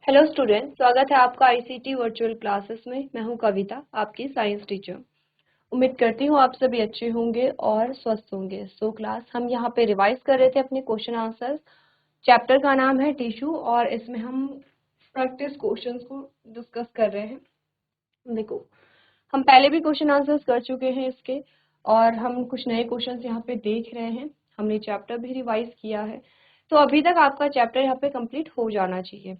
Hello student, स्वागत है आपका आईसीटी वर्चुअल क्लासेस में। मैं हूं कविता, आपकी साइंस टीचर। उम्मीद करती हूं आप सभी अच्छे होंगे और स्वस्थ होंगे। क्लास हम यहां पे रिवाइज कर रहे थे अपने क्वेश्चन आंसर्स। चैप्टर का नाम है टिश्यू और इसमें हम प्रैक्टिस क्वेश्चंस को डिस्कस कर रहे हैं। देखो, हम पहले भी क्वेश्चन आंसर्स कर चुके हैं इसके और हम कुछ नए क्वेश्चंस यहाँ पे देख रहे हैं। हमने चैप्टर भी रिवाइज किया है, तो अभी तक आपका चैप्टर यहाँ पे कंप्लीट हो जाना चाहिए।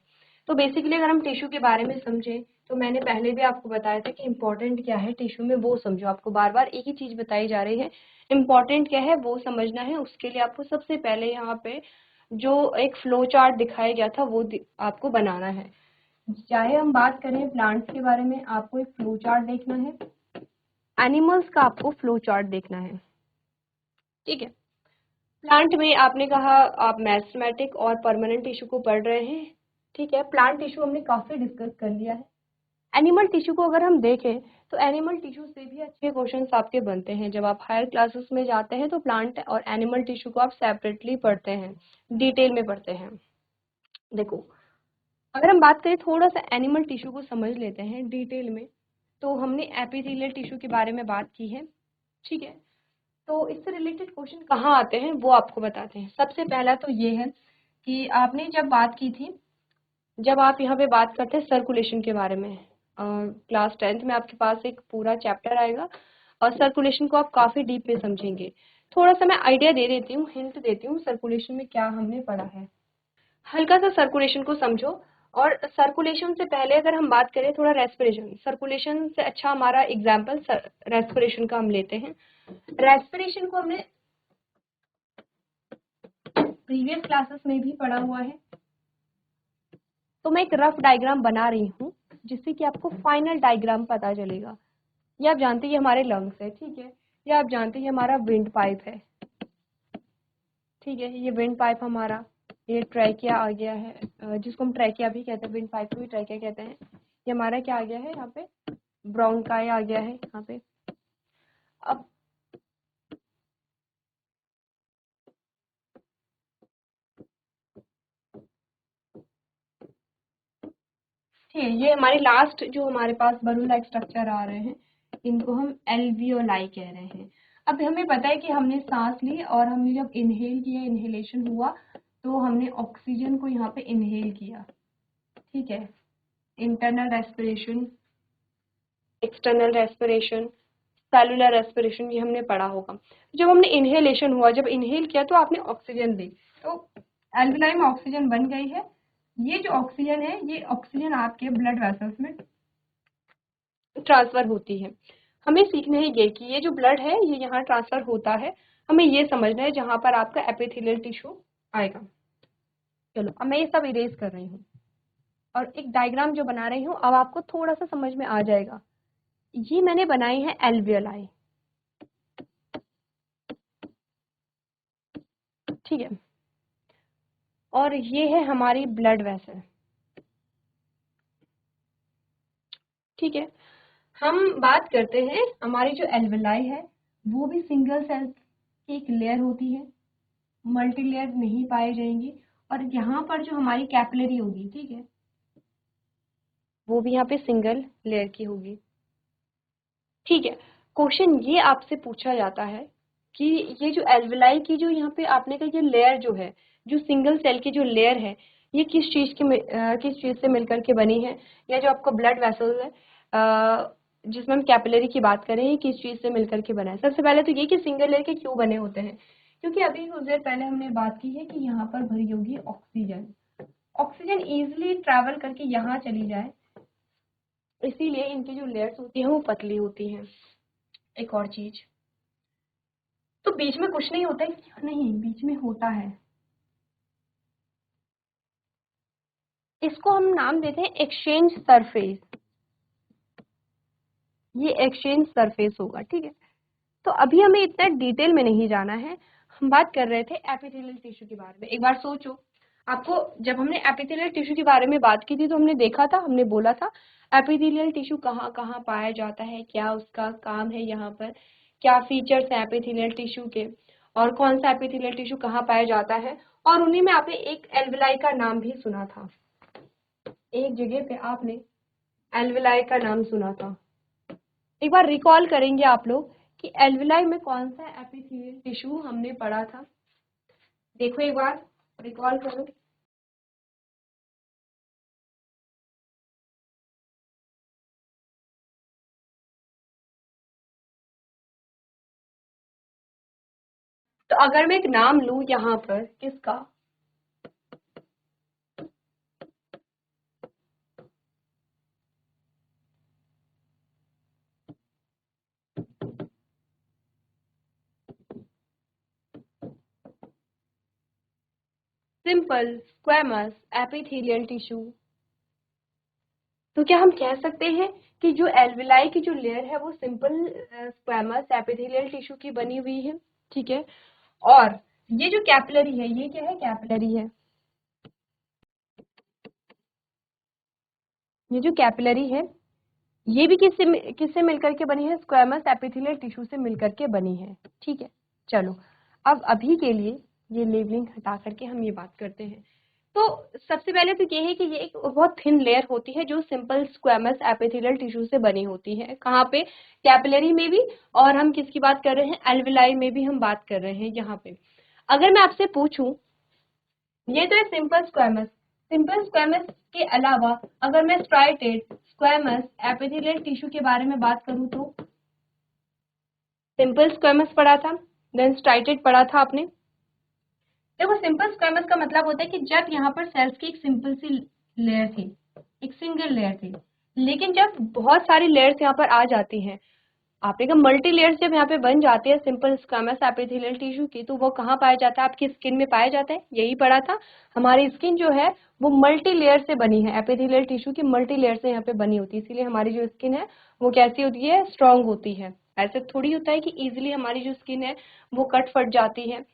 तो बेसिकली अगर हम टिश्यू के बारे में समझें तो मैंने पहले भी आपको बताया था कि इम्पोर्टेंट क्या है टिश्यू में, वो समझो। आपको बार बार एक ही चीज बताई जा रही है, इम्पोर्टेंट क्या है वो समझना है। उसके लिए आपको सबसे पहले यहाँ पे जो एक फ्लो चार्ट दिखाया गया था वो आपको बनाना है। चाहे हम बात करें प्लांट्स के बारे में, आपको एक फ्लो चार्ट देखना है। एनिमल्स का आपको फ्लो चार्ट देखना है, ठीक है। प्लांट में आपने कहा आप मेरिस्टेमेटिक और परमानेंट टिश्यू को पढ़ रहे हैं, ठीक है। प्लांट टिश्यू हमने काफी डिस्कस कर लिया है। एनिमल टिश्यू को अगर हम देखें तो एनिमल टिश्यू से भी अच्छे क्वेश्चंस आपके बनते हैं। जब आप हायर क्लासेस में जाते हैं तो प्लांट और एनिमल टिश्यू को आप सेपरेटली पढ़ते हैं, डिटेल में पढ़ते हैं। देखो, अगर हम बात करें थोड़ा सा एनिमल टिश्यू को समझ लेते हैं डिटेल में, तो हमने एपिथेलियल टिश्यू के बारे में बात की है, ठीक है। तो इससे रिलेटेड क्वेश्चन कहाँ आते हैं वो आपको बताते हैं। सबसे पहला तो ये है कि आपने जब बात की थी, जब आप यहाँ पे बात करते हैं सर्कुलेशन के बारे में, क्लास 10th में आपके पास एक पूरा चैप्टर आएगा और सर्कुलेशन को आप काफी डीप में समझेंगे। थोड़ा सा मैं आइडिया दे देती हूँ, हिंट देती हूँ सर्कुलेशन में क्या हमने पढ़ा है। हल्का सा सर्कुलेशन को समझो। और सर्कुलेशन से पहले अगर हम बात करें थोड़ा रेस्पिरेशन, सर्कुलेशन से अच्छा हमारा एग्जाम्पल रेस्पिरेशन का हम लेते हैं। रेस्पिरेशन को हमने प्रीवियस क्लासेस में भी पढ़ा हुआ है। तो मैं एक रफ डायग्राम बना रही हूँ जिससे कि आपको फाइनल डायग्राम पता चलेगा। ये आप जानते हैं ये हमारे लंग्स है, ठीक है। ये आप जानते हैं ये हमारा विंड पाइप है, ठीक है। ये विंड पाइप हमारा, ये ट्रैकिया आ गया है, जिसको हम ट्रैकिया भी कहते हैं, विंड पाइप को भी ट्रैकिया कहते हैं। ये हमारा क्या आ गया है यहाँ पे, ब्रोंकाई आ गया है यहाँ पे। अब ठीक है, ये हमारे लास्ट जो हमारे पास बलून लाइक स्ट्रक्चर आ रहे हैं, इनको हम एल्वियोलाई कह रहे हैं। अब हमें पता है कि हमने सांस ली और हमने जब इनहेल किया, इनहेलेशन हुआ, तो हमने ऑक्सीजन को यहाँ पे इनहेल किया, ठीक है। Internal respiration, external respiration, cellular respiration, ये हमने पढ़ा होगा। जब हमने इनहेलेशन हुआ, जब इनहेल किया तो आपने ऑक्सीजन ली, तो एल्वियोलाई में ऑक्सीजन बन गई है। ये जो ऑक्सीजन है, ये ऑक्सीजन आपके ब्लड वेसल्स में ट्रांसफर होती है। हमें सीखना है ये कि ये जो ब्लड है ये यहाँ ट्रांसफर होता है। हमें ये समझना है जहां पर आपका एपिथेलियल टिश्यू आएगा। चलो, अब मैं ये सब इरेज कर रही हूँ और एक डायग्राम जो बना रही हूँ, अब आपको थोड़ा सा समझ में आ जाएगा। ये मैंने बनाई है एल्वियोलाई, ठीक है। और ये है हमारी ब्लड वेसल, ठीक है। हम बात करते हैं हमारी जो एल्वियोलाई है वो भी सिंगल सेल की एक लेयर होती है, मल्टी लेयर नहीं पाई जाएंगी। और यहाँ पर जो हमारी कैपिलरी होगी, ठीक है, वो भी यहाँ पे सिंगल लेयर की होगी, ठीक है। क्वेश्चन ये आपसे पूछा जाता है कि ये जो एल्विलाई की जो यहाँ पे आपने कहा ये लेयर जो है, जो सिंगल सेल की जो लेयर है, ये किस चीज से मिलकर के बनी है। या जो आपका ब्लड वेसल है, जिसमें हम कैपिलरी की बात करें, ये किस चीज से मिलकर के बना है। सबसे पहले तो ये कि सिंगल लेयर के क्यों बने होते हैं, क्योंकि अभी कुछ देर पहले हमने बात की है कि यहाँ पर भरी होगी ऑक्सीजन। ऑक्सीजन इजिली ट्रैवल करके यहाँ चली जाए, इसीलिए इनकी जो लेयर्स होती हैं वो पतली होती हैं। एक और चीज, तो बीच में कुछ नहीं होता है क्या? नहीं, बीच में होता है। इसको हम नाम देते हैं एक्सचेंज सरफेस। ये एक्सचेंज सरफेस होगा, ठीक है। तो अभी हमें इतना डिटेल में नहीं जाना है, हम बात कर रहे थे एपिथेलियल टिश्यू के बारे में। एक बार सोचो, आपको जब हमने एपिथेलियल टिश्यू के बारे में बात की थी तो हमने देखा था, हमने बोला था एपिथेलियल टिश्यू कहाँ कहाँ पाया जाता है, क्या उसका काम है, यहाँ पर क्या फीचर्स है एपिथेलियल टिश्यू के, और कौन सा एपिथेलियल टिश्यू कहाँ पाया जाता है। और उन्हीं में आपने एक एल्विलाई का नाम भी सुना था, एक जगह पे आपने एल्वेलाई का नाम सुना था। एक बार रिकॉल करेंगे आप लोग कि एल्वेलाई में कौन सा एपिथेलियल टिश्यू हमने पढ़ा था। देखो एक बार रिकॉल करो। तो अगर मैं एक नाम लूं यहाँ पर किसका, सिंपल स्क्वैमस एपिथेलियल टिश्यू, तो क्या हम कह सकते हैं कि जो एल्वेलाई की जो लेयर है वो सिंपल स्क्वैमस एपिथेलियल टिश्यू की बनी हुई है। ठीक है, और ये जो कैपिलरी है ये क्या है, कैपिलरी है। ये जो कैपिलरी है ये भी किससे किससे मिलकर के बनी है, स्क्वैमस एपिथेलियल टिश्यू से मिलकर के बनी है। ठीक है, चलो अब अभी के लिए ये लेबलिंग हटा करके हम ये बात करते हैं। तो सबसे पहले तो ये है कि ये एक बहुत थिन लेयर होती है जो सिंपल स्क्वैमस एपिथेलियल टिश्यू से बनी होती है। कहाँ पे, कैपिलरी में भी, और हम किसकी बात कर रहे हैं, एल्वेलाई में भी हम बात कर रहे हैं यहाँ पे। अगर मैं आपसे पूछूं, ये तो है सिंपल स्क्वैमस, सिंपल स्क्वैमस के अलावा अगर मैं स्ट्राइटेड स्क्वैमस एपिथेलियल टिश्यू के बारे में बात करूं तो सिंपल स्क्वैमस पढ़ा था, देन स्ट्राइटेड पढ़ा था आपने। देखो सिंपल स्क्वैमस का मतलब होता है कि जब यहाँ पर सेल्स की एक सिंपल सी लेयर थी, एक सिंगल लेयर थी, लेकिन जब बहुत सारी लेयर्स यहाँ पर आ जाती हैं, आपने कहा मल्टी लेयर्स जब यहाँ पे बन जाती है सिंपल स्क्वैमस एपिथेलियल टिश्यू की, तो वो कहाँ पाया जाता है, आपकी स्किन में पाया जाता है। यही पढ़ा था, हमारी स्किन जो है वो मल्टी लेयर से बनी है, एपिथेलियल टिश्यू की मल्टी लेयर से यहाँ पे बनी होती है, इसीलिए हमारी जो स्किन है वो कैसी होती है, स्ट्रांग होती है। ऐसे थोड़ी होता है कि इजिली हमारी जो स्किन है वो कट फट जाती है।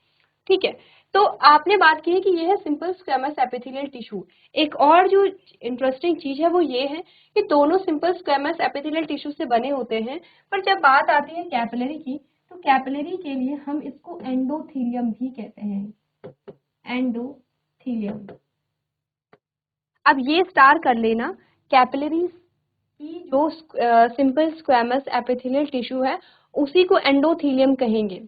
ठीक है, तो आपने बात की है कि ये है सिंपल स्क्वैमस एपिथेलियल टिश्यू। एक और जो इंटरेस्टिंग चीज है वो ये है कि दोनों सिंपल स्क्वैमस एपिथेलियल टिश्यू से बने होते हैं, पर जब बात आती है कैपिलरी की, तो कैपिलरी के लिए हम इसको एंडोथीलियम भी कहते हैं, एंडोथीलियम। अब ये स्टार कर लेना, कैपिलरी की जो सिंपल स्क्वैमस एपिथेलियल टिश्यू है उसी को एंडोथीलियम कहेंगे।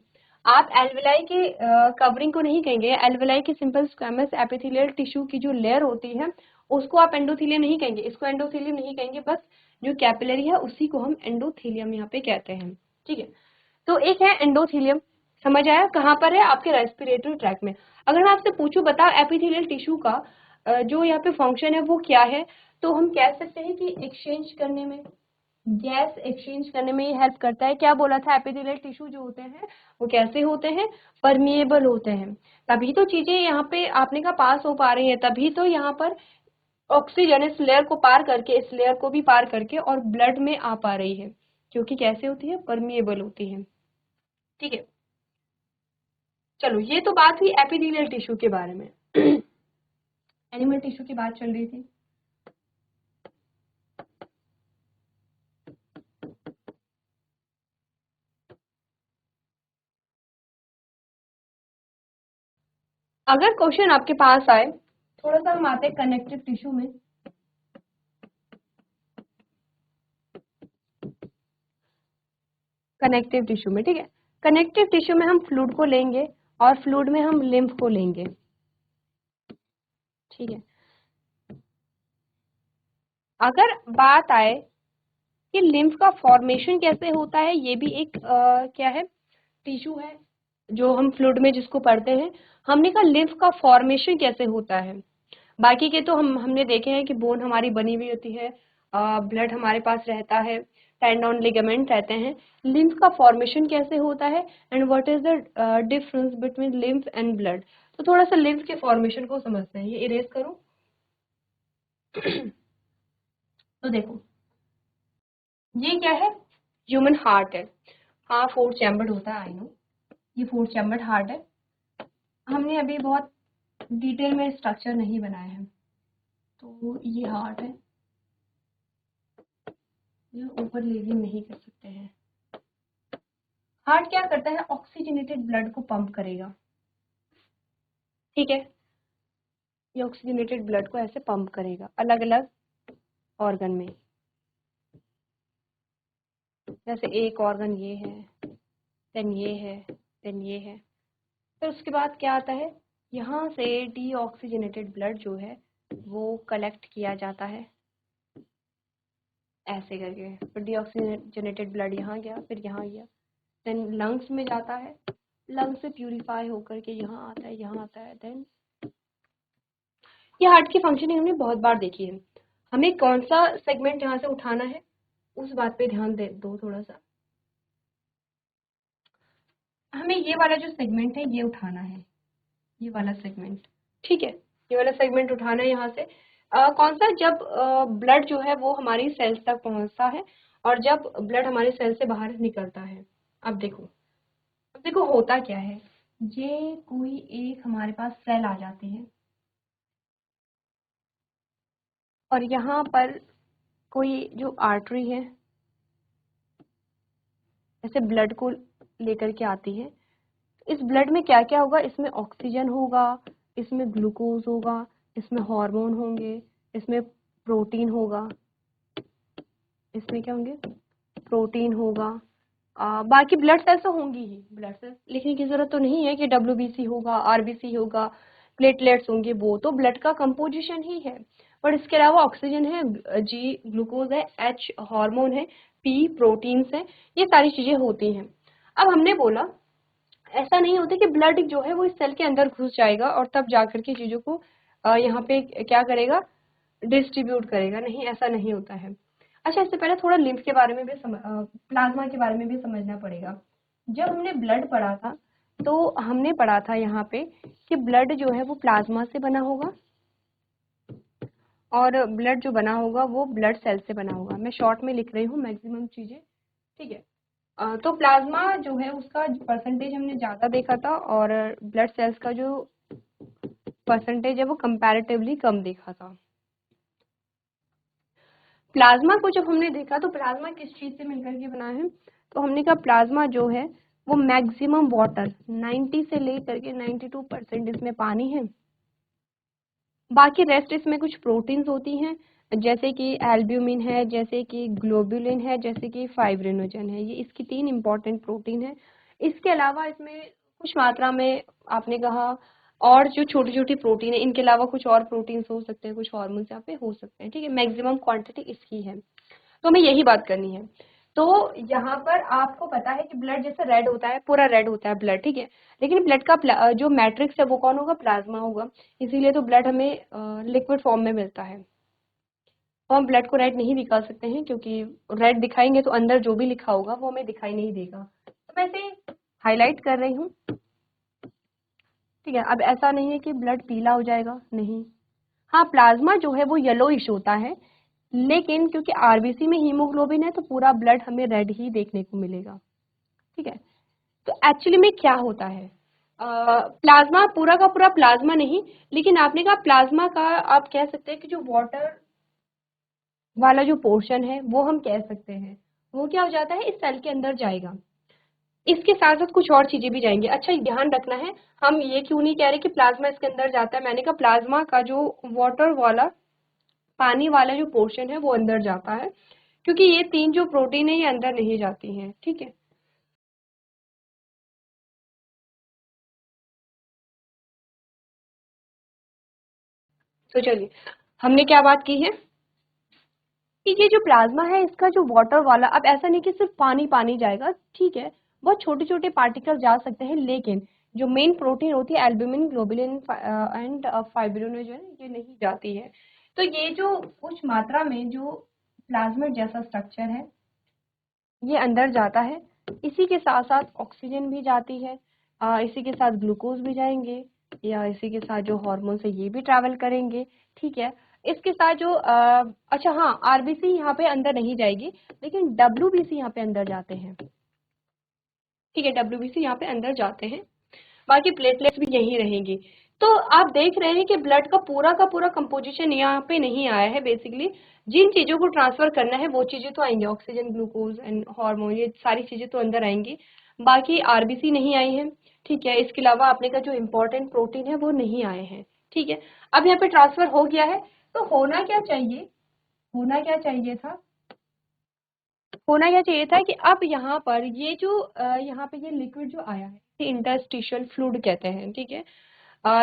आप एल्वेलाई के कवरिंग को नहीं कहेंगे, एल्वेलाई की सिंपल स्क्वैमस एपिथेलियल टिश्यू की जो लेयर होती है उसको आप एंडोथीलियम नहीं कहेंगे, इसको एंडोथीलियम नहीं कहेंगे, बस जो कैपिलरी है उसी को हम एंडोथीलियम यहाँ पे कहते हैं। ठीक है, तो एक है एंडोथीलियम, समझ आया, कहाँ पर है, आपके रेस्पिरेटरी ट्रैक में। अगर मैं आपसे पूछूं बताओ एपिथेलियल टिश्यू का जो यहाँ पे फंक्शन है वो क्या है, तो हम कह सकते हैं कि एक्सचेंज करने में, गैस एक्सचेंज करने में ये हेल्प करता है। क्या बोला था, एपिथेलियल टिश्यू जो होते हैं वो कैसे होते हैं, परमिएबल होते हैं, तभी तो चीजें यहाँ पे आपने का पास हो पा रही है, तभी तो यहाँ पर ऑक्सीजन इस लेयर को पार करके, इस लेयर को भी पार करके और ब्लड में आ पा रही है, क्योंकि कैसे होती है, परमिएबल होती है। ठीक है, चलो ये तो बात हुई एपिथेलियल टिश्यू के बारे में। एनिमल टिश्यू की बात चल रही थी। अगर क्वेश्चन आपके पास आए, थोड़ा सा हम आते हैं कनेक्टिव टिश्यू में। कनेक्टिव टिश्यू में, ठीक है, कनेक्टिव टिश्यू में हम फ्लूइड को लेंगे और फ्लूइड में हम लिम्फ को लेंगे। ठीक है, अगर बात आए कि लिम्फ का फॉर्मेशन कैसे होता है, ये भी एक क्या है, टिश्यू है जो हम फ्लूइड में जिसको पढ़ते हैं। हमने कहा लिम्फ का फॉर्मेशन कैसे होता है, बाकी के तो हमने देखे हैं कि बोन हमारी बनी हुई होती है, ब्लड हमारे पास रहता है, टेंडन लिगामेंट रहते हैं। लिम्फ का फॉर्मेशन कैसे होता है and what is the difference between lymph and blood. तो थोड़ा सा लिम्फ के फॉर्मेशन को समझते हैं, ये इरेज करूं। तो देखो ये क्या है, ह्यूमन हार्ट है, हाँ 4 चैम्बर्ड होता है, आई नो, ये 4 चैम्बर्ड हार्ट है। हमने अभी बहुत डिटेल में स्ट्रक्चर नहीं बनाया है, तो ये हार्ट है, ये ऊपर लेवलिंग नहीं कर सकते हैं। हार्ट क्या करता है, ऑक्सीजनेटेड ब्लड को पंप करेगा। ठीक है, ये ऑक्सीजनेटेड ब्लड को ऐसे पंप करेगा अलग अलग ऑर्गन में। जैसे एक ऑर्गन ये है, देन ये है, देन ये है। फिर उसके बाद क्या आता है, यहाँ से डीऑक्सीजनेटेड ब्लड जो है वो कलेक्ट किया जाता है ऐसे करके। फिर डीऑक्सीजनेटेड ब्लड यहाँ गया, फिर यहाँ गया, देन लंग्स में जाता है, लंग्स से प्यूरिफाई होकर के यहाँ आता है, यहाँ आता है। देन ये हार्ट की फंक्शनिंग हमने बहुत बार देखी है। हमें कौन सा सेगमेंट यहाँ से उठाना है उस बात पे ध्यान दे दो थोड़ा सा। हमें ये वाला जो सेगमेंट है ये उठाना है, ये वाला सेगमेंट, ठीक है, ये वाला सेगमेंट उठाना है यहाँ से। कौन सा, जब ब्लड जो है वो हमारी सेल्स तक पहुंचता है और जब ब्लड हमारी सेल से बाहर निकलता है। अब देखो होता क्या है, ये कोई एक हमारे पास सेल आ जाती है और यहाँ पर कोई जो आर्टरी है ऐसे ब्लड को लेकर के आती है। इस ब्लड में क्या क्या होगा, इसमें ऑक्सीजन होगा, इसमें ग्लूकोज होगा, इसमें हार्मोन होंगे, इसमें प्रोटीन होगा, इसमें क्या होंगे, प्रोटीन होगा। बाकी ब्लड सेल्स तो होंगी ही, ब्लड सेल्स लिखने की जरूरत तो नहीं है कि WBC होगा, RBC होगा, प्लेटलेट्स होंगे, वो तो ब्लड का कंपोजिशन ही है। पर इसके अलावा ऑक्सीजन है, G ग्लूकोज है, H हार्मोन है, P प्रोटीन्स है, ये सारी चीजें होती हैं। अब हमने बोला ऐसा नहीं होता कि ब्लड जो है वो इस सेल के अंदर घुस जाएगा और तब जाकर के चीजों को यहाँ पे क्या करेगा, डिस्ट्रीब्यूट करेगा, नहीं ऐसा नहीं होता है। अच्छा, इससे पहले थोड़ा लिम्फ के बारे में भी प्लाज्मा के बारे में भी समझना पड़ेगा। जब हमने ब्लड पढ़ा था तो हमने पढ़ा था यहाँ पे कि ब्लड जो है वो प्लाज्मा से बना होगा और ब्लड जो बना होगा वो ब्लड सेल से बना होगा। मैं शॉर्ट में लिख रही हूँ मैक्सिमम चीजें, ठीक है। तो प्लाज्मा जो है उसका परसेंटेज हमने ज़्यादा देखा था और ब्लड सेल्स का जो परसेंटेज है वो कंपैरेटिवली कम देखा था। प्लाज्मा को जब हमने देखा तो प्लाज्मा किस चीज़ से मिलकर के बना है, तो हमने कहा प्लाज्मा जो है वो मैक्सिमम वाटर 90 से लेकर के 92% इसमें पानी है, बाकी रेस्ट इसमें कुछ प्रोटीन्स होती हैं जैसे कि एल्ब्यूमिन है, जैसे कि ग्लोबुलिन है, जैसे कि फाइब्रिनोजन है, ये इसकी 3 इंपॉर्टेंट प्रोटीन है। इसके अलावा इसमें कुछ मात्रा में आपने कहा और जो छोटी छोटी प्रोटीन है, इनके अलावा कुछ और प्रोटीन्स हो सकते हैं, कुछ हार्मोन्स यहाँ पे हो सकते हैं, ठीक है। मैक्सिमम क्वांटिटी इसकी है, तो हमें यही बात करनी है। तो यहाँ पर आपको पता है कि ब्लड जैसे रेड होता है, पूरा रेड होता है ब्लड, ठीक है, लेकिन ब्लड का जो मैट्रिक्स है वो कौन होगा, प्लाज्मा होगा। इसीलिए तो ब्लड हमें लिक्विड फॉर्म में मिलता है। तो हम ब्लड को रेड नहीं दिखा सकते हैं क्योंकि रेड दिखाएंगे तो अंदर जो भी लिखा होगा वो हमें दिखाई नहीं देगा। तो मैं इसे हाईलाइट कर रही हूँ, ठीक है। अब ऐसा नहीं है कि ब्लड पीला हो जाएगा, नहीं। हाँ, प्लाज्मा जो है वो येलोइश होता है, लेकिन क्योंकि आरबीसी में हीमोग्लोबिन है तो पूरा ब्लड हमें रेड ही देखने को मिलेगा, ठीक है। तो एक्चुअली में क्या होता है, प्लाज्मा पूरा का पूरा प्लाज्मा नहीं, लेकिन आपने कहा प्लाज्मा का आप कह सकते हैं कि जो वाटर वाला जो पोर्शन है वो हम कह सकते हैं, वो क्या हो जाता है, इस सेल के अंदर जाएगा। इसके साथ साथ कुछ और चीजें भी जाएंगी। अच्छा, ध्यान रखना है, हम ये क्यों नहीं कह रहे कि प्लाज्मा इसके अंदर जाता है, मैंने कहा प्लाज्मा का जो वाटर वाला पानी वाला जो पोर्शन है वो अंदर जाता है, क्योंकि ये 3 जो प्रोटीन है ये अंदर नहीं जाती हैं, ठीक है। तो चलिए, हमने क्या बात की है कि ये जो प्लाज्मा है इसका जो वाटर वाला, अब ऐसा नहीं कि सिर्फ पानी पानी जाएगा, ठीक है, बहुत छोटे छोटे पार्टिकल जा सकते हैं, लेकिन जो मेन प्रोटीन होती है एल्ब्यूमिन ग्लोबुलिन एंड फाइब्रिनोजन, ये नहीं जाती है। तो ये जो कुछ मात्रा में जो प्लाज्मा जैसा स्ट्रक्चर है ये अंदर जाता है, इसी के साथ साथ ऑक्सीजन भी जाती है, इसी के साथ ग्लूकोज भी जाएंगे, या इसी के साथ जो हार्मोन्स है ये भी ट्रैवल करेंगे, ठीक है। इसके साथ जो अच्छा हाँ, आरबीसी यहाँ पे अंदर नहीं जाएगी, लेकिन डब्ल्यूबीसी यहाँ पे अंदर जाते हैं, ठीक है, डब्ल्यूबीसी यहाँ पे अंदर जाते हैं, बाकी प्लेटलेट्स भी यहीं रहेंगी। तो आप देख रहे हैं कि ब्लड का पूरा कंपोजिशन यहाँ पे नहीं आया है। बेसिकली जिन चीजों को ट्रांसफर करना है वो चीजें तो आएंगी, ऑक्सीजन ग्लूकोज एंड हार्मोन, ये सारी चीजें तो अंदर आएंगी, बाकी आरबीसी नहीं आई है, ठीक है। इसके अलावा आपने का जो इम्पोर्टेंट प्रोटीन है वो नहीं आए हैं, ठीक है। अब यहाँ पे ट्रांसफर हो गया है, तो होना क्या चाहिए होना क्या चाहिए था, होना क्या चाहिए था कि अब यहाँ पर ये जो यहाँ पे ये लिक्विड जो आया है ये इंटरस्टिशियल फ्लूइड कहते हैं, ठीक है।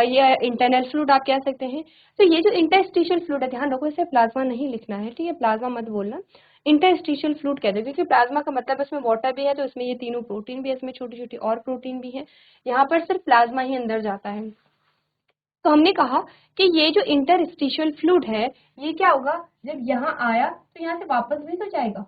ये इंटरनल फ्लूइड आप कह सकते हैं। तो ये जो इंटरस्टिशियल फ्लूइड है, ध्यान रखो इसे प्लाज्मा नहीं लिखना है, ठीक है, प्लाज्मा मत बोलना, इंटरस्टिशियल फ्लूइड कहते हैं, क्योंकि प्लाज्मा का मतलब इसमें वाटर भी है तो इसमें ये तीनों प्रोटीन भी है, इसमें छोटी छोटी और प्रोटीन भी है, यहाँ पर सिर्फ प्लाज्मा ही अंदर जाता है। तो हमने कहा कि ये जो इंटरस्टिशियल फ्लूइड है ये क्या होगा, जब यहाँ आया तो यहाँ से वापस भी तो जाएगा,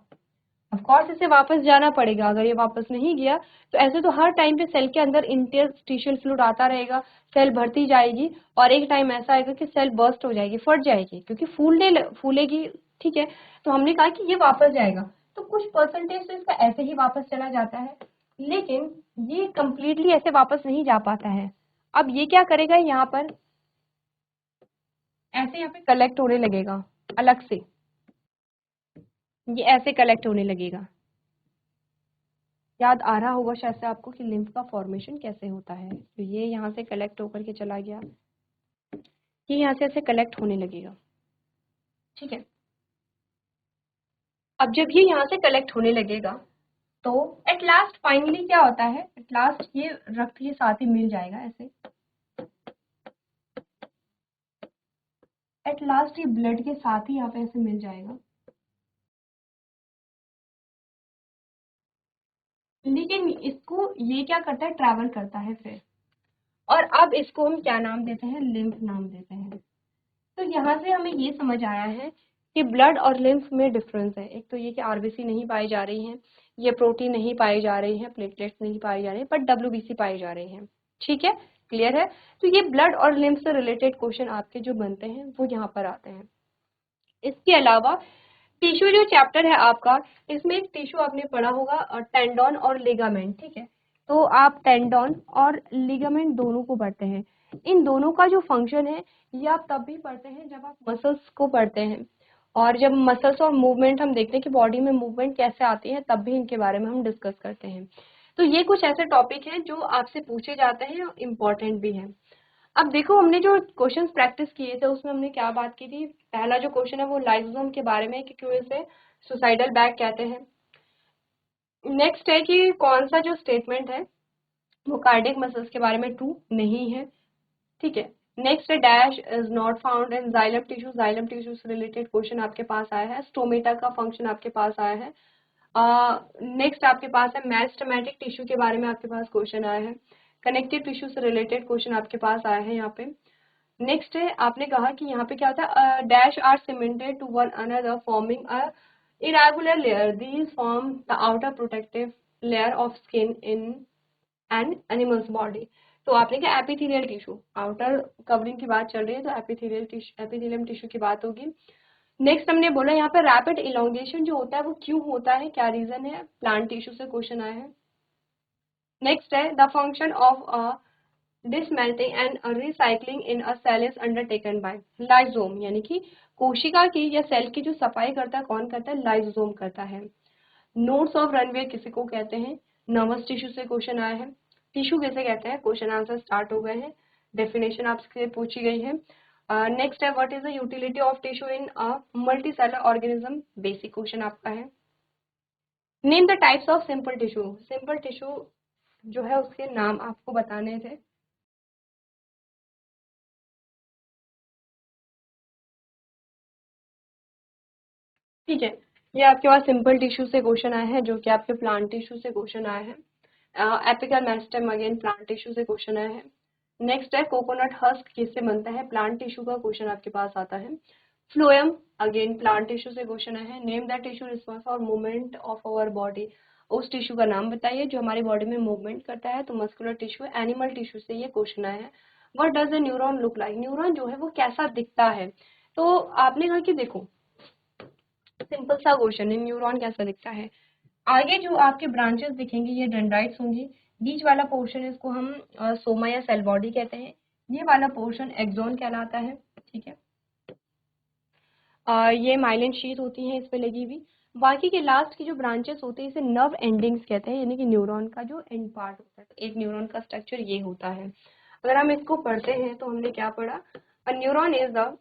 ऑफ कोर्स इसे वापस जाना पड़ेगा, अगर ये वापस नहीं गया तो ऐसे तो हर टाइम पे सेल के अंदर इंटरस्टिशियल फ्लूइड आता रहेगा, सेल भरती जाएगी और एक टाइम ऐसा आएगा कि सेल बर्स्ट हो जाएगी, फट जाएगी, क्योंकि फूलेगी, ठीक है। तो हमने कहा कि ये वापस जाएगा, तो कुछ परसेंटेज तो इसका ऐसे ही वापस चला जाता है, लेकिन ये कंप्लीटली ऐसे वापस नहीं जा पाता है। अब ये क्या करेगा, यहाँ पर ऐसे यहाँ पे कलेक्ट होने लगेगा अलग से, ये ऐसे कलेक्ट होने लगेगा। याद आ रहा होगा शायद से आपको कि लिम्फ का फॉर्मेशन कैसे होता है, तो ये यहाँ से कलेक्ट होकर के चला गया, ये यहाँ से ऐसे कलेक्ट होने लगेगा, ठीक है। अब जब ये यहाँ से कलेक्ट होने लगेगा तो एट लास्ट फाइनली क्या होता है, एट लास्ट ये रक्त के साथ ही मिल जाएगा ऐसे, एट लास्ट ये ब्लड के साथ ही यहाँ पे ऐसे मिल जाएगा, लेकिन इसको ये क्या करता है, ट्रैवल करता है फिर, और अब इसको हम क्या नाम देते हैं, लिम्फ नाम देते हैं। तो यहाँ से हमें ये समझ आया है कि ब्लड और लिम्फ में डिफरेंस है, एक तो ये कि आरबीसी नहीं पाई जा रही हैं, ये प्रोटीन नहीं पाई जा रही है, प्लेटलेट्स नहीं पाई जा रही है, पर डब्ल्यूबीसी पाई जा रही है, ठीक है, क्लियर है। तो ये ब्लड और लिम्फ से रिलेटेड क्वेश्चन आपके जो बनते हैं वो यहाँ पर आते हैं। इसके अलावा टिश्यू जो चैप्टर है आपका, इसमें एक टिश्यू आपने पढ़ा होगा टेंडोन और लिगामेंट, ठीक है। तो आप टेंडोन और लिगामेंट दोनों को पढ़ते हैं, इन दोनों का जो फंक्शन है ये आप तब भी पढ़ते हैं जब आप मसल्स को पढ़ते हैं, और जब मसल्स और मूवमेंट हम देखते हैं कि बॉडी में मूवमेंट कैसे आती है तब भी इनके बारे में हम डिस्कस करते हैं। तो ये कुछ ऐसे टॉपिक हैं जो आपसे पूछे जाते हैं और इम्पोर्टेंट भी हैं। अब देखो हमने जो क्वेश्चंस प्रैक्टिस किए थे उसमें हमने क्या बात की थी, पहला जो क्वेश्चन है वो लाइसोसोम के बारे में है कि क्यों इसे सुसाइडल बैग कहते हैं। नेक्स्ट है कि कौन सा जो स्टेटमेंट है वो कार्डियक मसल्स के बारे में ट्रू नहीं है, ठीक है। नेक्स्ट है dash is not found in xylem tissue, xylem tissue से रिलेटेड क्वेश्चन आपके पास आया है। स्टोमेटा का फंक्शन आपके पास आया है। नेक्स्ट आपके पास है मेरिस्टेमेटिक टिश्यू के बारे में आपके पास क्वेश्चन आया है। कनेक्टिव टिश्यू से रिलेटेड क्वेश्चन आपके पास आया है यहाँ पे। नेक्स्ट है आपने कहा कि यहाँ पे क्या होता है, dash are cemented to one another forming a irregular layer, these form the outer protective layer of skin in an animal's body। तो आपने क्या एपिथेलियल टिश्यू, आउटर कवरिंग की बात चल रही है तो एपिथेलियल टिश्यू, एपिथेलियम टिश्यू की बात होगी। नेक्स्ट हमने बोला यहाँ पे रैपिड इलोंगेशन जो होता है वो क्यों होता है, क्या रीजन है, प्लांट टिश्यू से क्वेश्चन आया है। नेक्स्ट है the function of a dismelting and recycling in a cell is undertaken by lysosome, यानी कि कोशिका की या सेल की जो सफाई करता है कौन करता है, लाइसोसोम करता है। नोड्स ऑफ रनवे किसी को कहते हैं, नर्वस टिश्यू से क्वेश्चन आया है। टिश्यू कैसे कहते हैं, क्वेश्चन आंसर स्टार्ट हो गए हैं, डेफिनेशन आपसे पूछी गई है। नेक्स्ट है what is the utility of tissue in a multicellular organism, basic question आपका है। Name the types of simple tissue, simple tissue जो है उसके नाम आपको बताने थे। ठीक है, ये आपके पास सिंपल टिश्यू से क्वेश्चन आया है जो कि आपके प्लांट टिश्यू से क्वेश्चन आया है। Apical meristem again plant tissue से क्वेश्चन आया है। नेक्स्ट है कोकोनट हस्क किससे बनता है, प्लांट टिश्यू का क्वेश्चन आपके पास आता है। फ्लोएम अगेन प्लांट टिश्यू से क्वेश्चन आया है। Name the tissue response for movement of our body, उस टिश्यू का नाम बताइए जो हमारी बॉडी में मूवमेंट करता है, तो मस्कुलर टिश्यू। एनिमल टिश्यू से ये क्वेश्चन आया है। What does a neuron look like, neuron जो है वो कैसा दिखता है। तो आपने कहा कि देखो सिंपल सा क्वेश्चन है, न्यूरॉन कैसा दिखता है। आगे जो आपके ब्रांचेस दिखेंगे ये डेंड्राइट्स होंगी, बीच वाला पोर्शन इसको हम सोमा या सेल बॉडी कहते हैं, ये वाला पोर्शन एक्सोन कहलाता है, ठीक है। ये माइलिन शीथ होती हैं इस पे लगी हुई, बाकी के लास्ट की जो ब्रांचेस होते हैं इसे नर्व एंडिंग्स कहते हैं, यानी कि न्यूरॉन का जो एंड पार्ट होता है। तो एक न्यूरॉन का स्ट्रक्चर ये होता है। अगर हम इसको पढ़ते हैं तो हमने क्या पढ़ा, अ neuron is the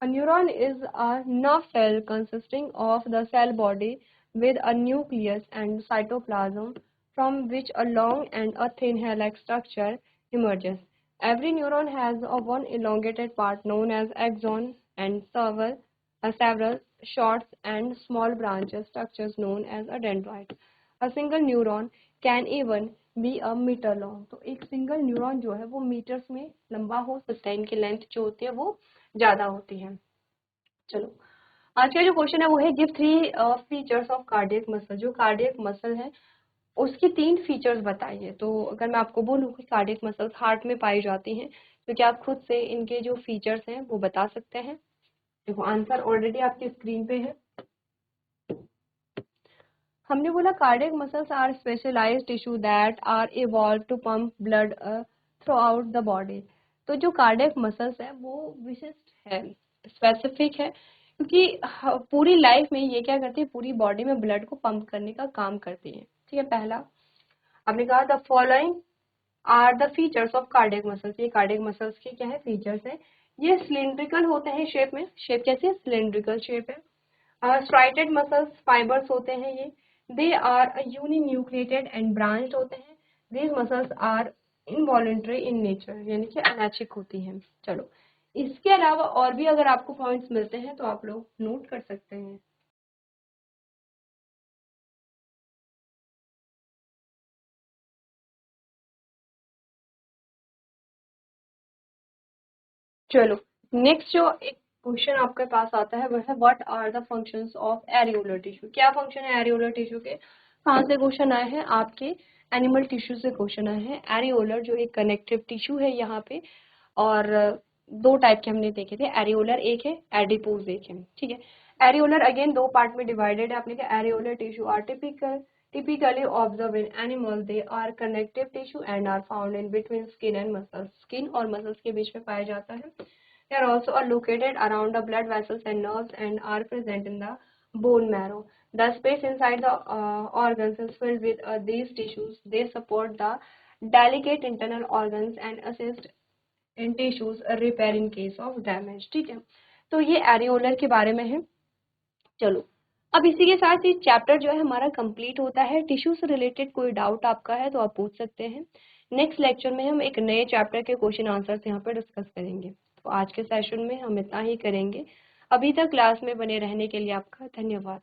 A neuron is a nerve cell consisting of the cell body with a nucleus and cytoplasm from which a long and a thin hair-like structure emerges. Every neuron has a one elongated part known as axon and several short and small branches structures known as a dendrite. A single neuron can even be a meter long. तो एक single neuron जो है वो metres में लंबा हो सकता है, इनकी लेंथ जो होती है वो ज्यादा होती है। चलो आज का जो क्वेश्चन है वो है give 3 features of cardiac muscle. जो कार्डियक मसल है उसकी 3 फीचर्स बताइए। तो अगर मैं आपको बोलूँ कि कार्डियक मसल्स हार्ट में पाई जाती हैं तो क्या आप खुद से इनके जो फीचर्स हैं वो बता सकते हैं? देखो आंसर ऑलरेडी आपकी स्क्रीन पे है। हमने बोला cardiac muscles are specialised tissue that are evolve to pump blood throughout the body. तो जो कार्डियक मसल्स है वो विशिष्ट है, स्पेसिफिक है, क्योंकि पूरी लाइफ में ये क्या करती है, पूरी बॉडी में ब्लड को पंप करने का काम करती है। ठीक है, पहला आपने कहा the following are the features of cardiac muscles. ये कार्डियक मसल्स के क्या है, फीचर्स है। ये सिलिंड्रिकल होते हैं शेप में। शेप कैसी है, सिलिंड्रिकल शेप है। स्ट्राइटेड मसल्स फाइबर्स होते हैं ये। They are uninucleated and branched होते हैं। These muscles are involuntary in nature, यानी कि अनैच्छिक होती हैं। चलो इसके अलावा और भी अगर आपको पॉइंट्स मिलते हैं तो आप लोग नोट कर सकते हैं। चलो नेक्स्ट जो एक क्वेश्चन आपके पास आता है वह है what are the functions of areolar tissue. क्या फंक्शन है एरियोलर टिश्यू के? कहाँ से क्वेश्चन आए हैं? आपके एनिमल टिश्यू से क्वेश्चन आए हैं। एरियोलर जो एक कनेक्टिव टिश्यू है यहाँ पे, और दो टाइप के हमने देखे थे, एरियोलर एक है, एडिपोज एक है। ठीक है, एरियोलर अगेन दो पार्ट में डिवाइडेड है। आपने कहा areolar tissue are typically observed in animals. They are connective tissue and are found in between skin and muscles. Skin और muscles के बीच में पाया जाता है। They are also located around the blood vessels and nerves and are present in the bone marrow. The space inside the organs is filled with these tissues. They support the delicate internal organs and assist in tissues repair in case of damage. ठीक है, तो ये areolar के बारे में है। चलो अब इसी के साथ ये चैप्टर जो है हमारा कंप्लीट होता है। टिश्यू से रिलेटेड कोई डाउट आपका है तो आप पूछ सकते हैं। नेक्स्ट लेक्चर में हम एक नए चैप्टर के क्वेश्चन आंसर्स यहाँ पर डिस्कस करेंगे। तो आज के सेशन में हम इतना ही करेंगे। अभी तक क्लास में बने रहने के लिए आपका धन्यवाद।